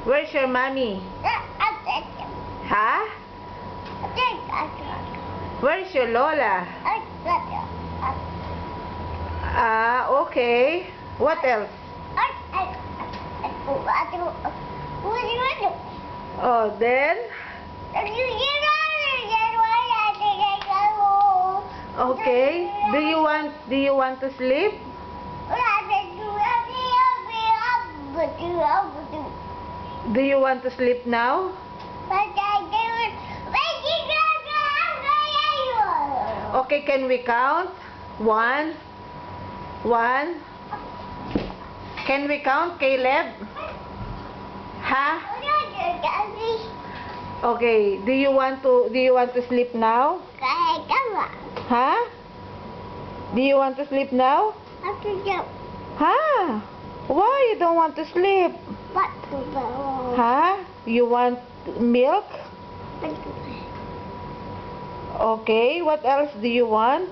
Where's your mommy? Huh? Where's your Lola? Okay. What else? Oh, then? Okay. Do you want to sleep? Do you want to sleep now? Okay, can we count? One. Can we count, Caleb? Huh? Okay, do you want to sleep now? Huh? Do you want to sleep now? Huh? Why you don't want to sleep? Huh? You want milk? Okay, what else do you want?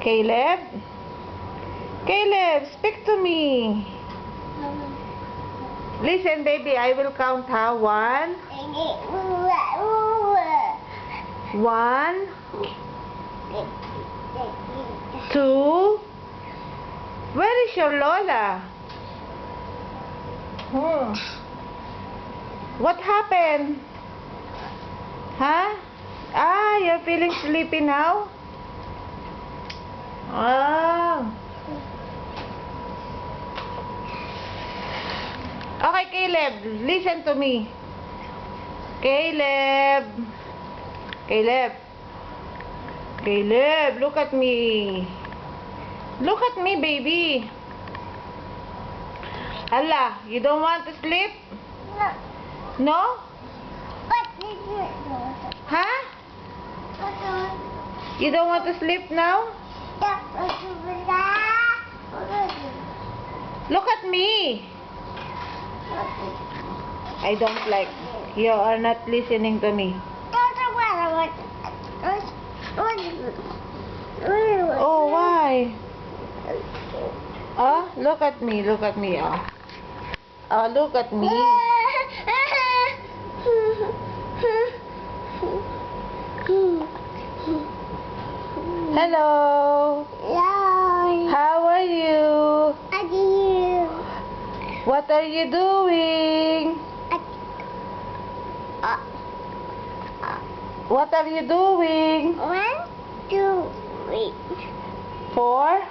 Caleb? Caleb, speak to me. Listen, baby, I will count, huh? 1. 2. Where is your Lola? What happened? Huh? You're feeling sleepy now? Okay, Caleb, listen to me. Caleb, look at me. Look at me, baby. Allah, you don't want to sleep? No? Huh? You don't want to sleep now? Look at me. I don't like. You are not listening to me. Oh, why? Look at me. Look at me. Look at me. Hello. How are you? What are you doing? What are you doing? 1, 2, 3. 4.